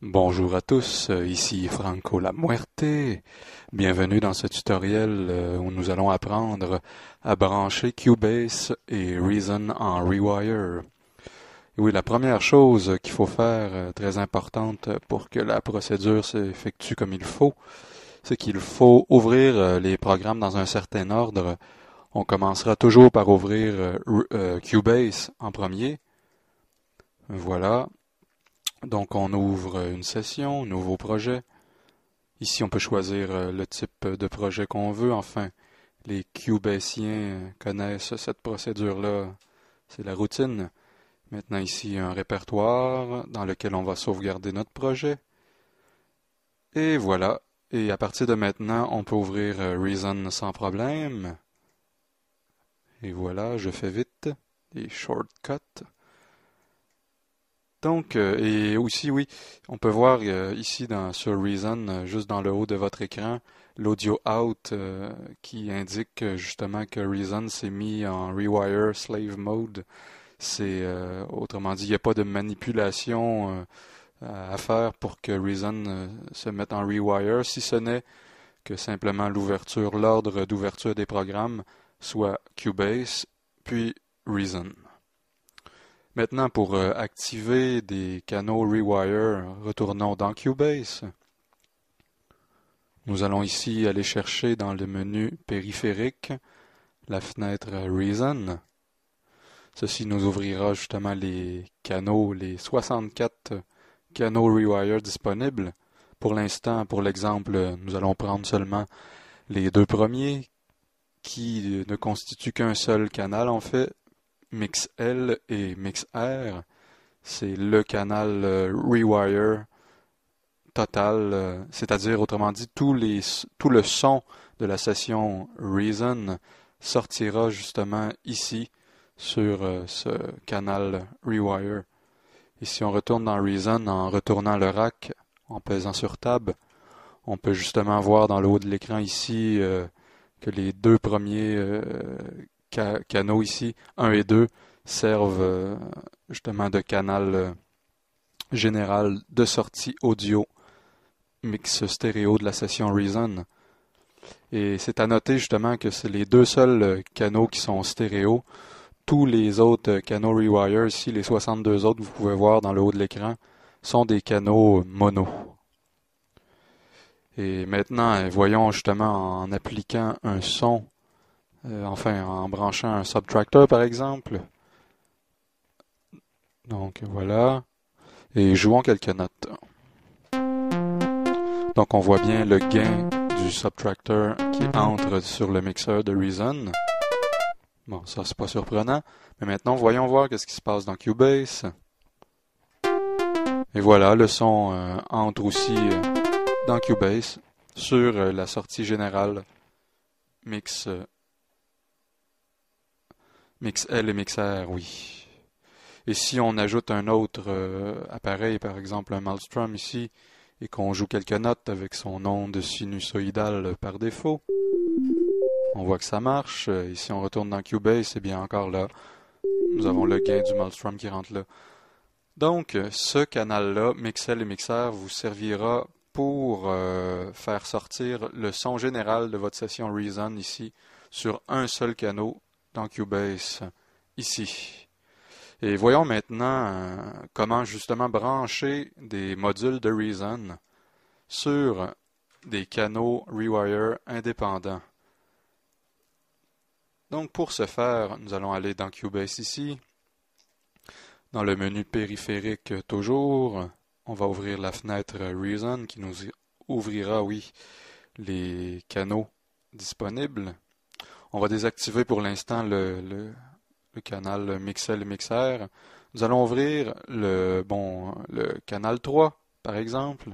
Bonjour à tous, ici Franco La Muerte. Bienvenue dans ce tutoriel où nous allons apprendre à brancher Cubase et Reason en Rewire. Et oui, la première chose qu'il faut faire, très importante pour que la procédure s'effectue comme il faut, c'est qu'il faut ouvrir les programmes dans un certain ordre. On commencera toujours par ouvrir Cubase en premier. Voilà. Donc on ouvre une session, nouveau projet. Ici on peut choisir le type de projet qu'on veut. Enfin, les Cubasiens connaissent cette procédure-là. C'est la routine. Maintenant ici un répertoire dans lequel on va sauvegarder notre projet. Et voilà. Et à partir de maintenant, on peut ouvrir Reason sans problème. Et voilà, je fais vite. Les shortcuts. Donc, et aussi, oui, on peut voir ici sur Reason, juste dans le haut de votre écran, l'audio out qui indique justement que Reason s'est mis en Rewire Slave Mode. Autrement dit, il n'y a pas de manipulation à faire pour que Reason se mette en Rewire, si ce n'est que simplement l'ordre d'ouverture des programmes soit Cubase, puis Reason. Maintenant, pour activer des canaux Rewire, retournons dans Cubase. Nous allons ici aller chercher dans le menu périphérique la fenêtre Reason. Ceci nous ouvrira justement les 64 canaux Rewire disponibles. Pour l'instant, pour l'exemple, nous allons prendre seulement les deux premiers qui ne constituent qu'un seul canal en fait. Mix L et Mix R, c'est le canal Rewire total, c'est-à-dire autrement dit tout le son de la session Reason sortira justement ici sur ce canal Rewire. Et si on retourne dans Reason en retournant le rack, en pesant sur Tab, on peut justement voir dans le haut de l'écran ici que les deux premiers canaux ici, 1 et 2, servent justement de canal général de sortie audio mix stéréo de la session Reason. Et c'est à noter justement que c'est les deux seuls canaux qui sont stéréo. Tous les autres canaux Rewire, ici les 62 autres, vous pouvez voir dans le haut de l'écran, sont des canaux mono. Et maintenant, voyons justement en appliquant un son en branchant un subtractor par exemple. Donc voilà. Et jouons quelques notes. Donc on voit bien le gain du subtractor qui entre sur le mixeur de Reason. Bon, ça c'est pas surprenant. Mais maintenant, voyons voir qu'est-ce qui se passe dans Cubase. Et voilà, le son entre aussi dans Cubase sur la sortie générale Mix L et Mix R, oui. Et si on ajoute un autre appareil, par exemple un Maelstrom ici, et qu'on joue quelques notes avec son onde sinusoïdale par défaut, on voit que ça marche. Et si on retourne dans Cubase, c'est bien encore là. Nous avons le gain du Maelstrom qui rentre là. Donc, ce canal-là, Mixel et Mixer, vous servira pour faire sortir le son général de votre session Reason ici sur un seul canal dans Cubase, ici. Et voyons maintenant comment justement brancher des modules de Reason sur des canaux Rewire indépendants. Donc pour ce faire, nous allons aller dans Cubase ici. Dans le menu périphérique toujours, on va ouvrir la fenêtre Reason qui nous ouvrira, oui, les canaux disponibles. On va désactiver pour l'instant le canal Mixel et Mixer. Nous allons ouvrir le canal 3, par exemple.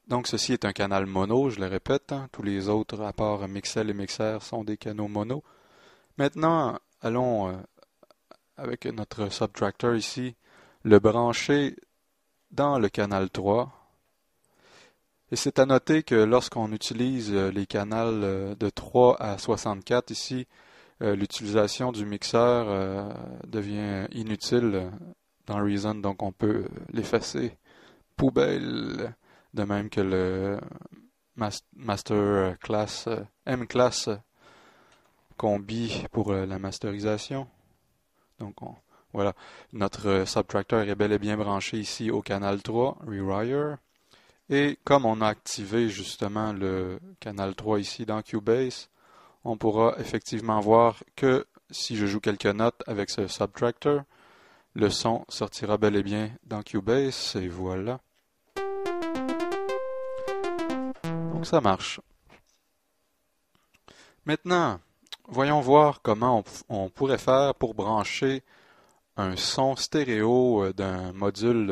Donc ceci est un canal mono, je le répète. Tous les autres, à part Mixel et Mixer, sont des canaux mono. Maintenant, allons avec notre subtractor ici, le brancher dans le canal 3. Et c'est à noter que lorsqu'on utilise les canaux de 3 à 64 ici, l'utilisation du mixeur devient inutile dans Reason, donc on peut l'effacer poubelle, de même que le Master Class, M-Class Combi pour la masterisation. Donc voilà, notre Subtractor est bel et bien branché ici au canal 3, Rewire. Et comme on a activé justement le canal 3 ici dans Cubase, on pourra effectivement voir que si je joue quelques notes avec ce Subtractor, le son sortira bel et bien dans Cubase, et voilà. Donc ça marche. Maintenant, voyons voir comment on pourrait faire pour brancher un son stéréo d'un module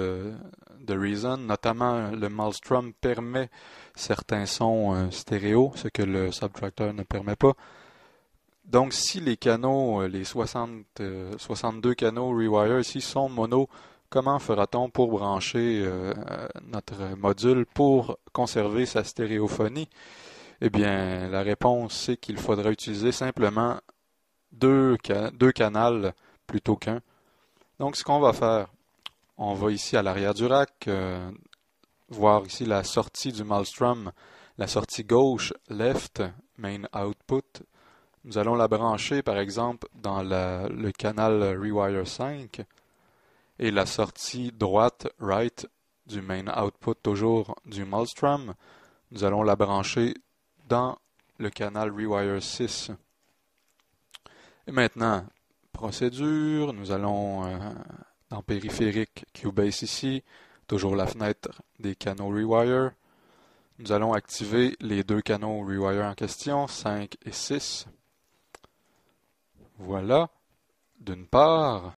de Reason, notamment le Maelstrom permet certains sons stéréo, ce que le Subtractor ne permet pas. Donc si les canaux, les 62 canaux Rewire ici sont mono, comment fera-t-on pour brancher notre module pour conserver sa stéréophonie? Eh bien, la réponse c'est qu'il faudra utiliser simplement deux canals plutôt qu'un. Donc, ce qu'on va faire, on va ici à l'arrière du rack, voir ici la sortie du Maelstrom, la sortie gauche, left, main output. Nous allons la brancher, par exemple, dans le canal Rewire 5. Et la sortie droite, right, du main output, toujours du Maelstrom, nous allons la brancher dans le canal Rewire 6. Et maintenant, procédure, nous allons dans périphérique Cubase ici, toujours la fenêtre des canaux Rewire. Nous allons activer les deux canaux Rewire en question, 5 et 6. Voilà, d'une part.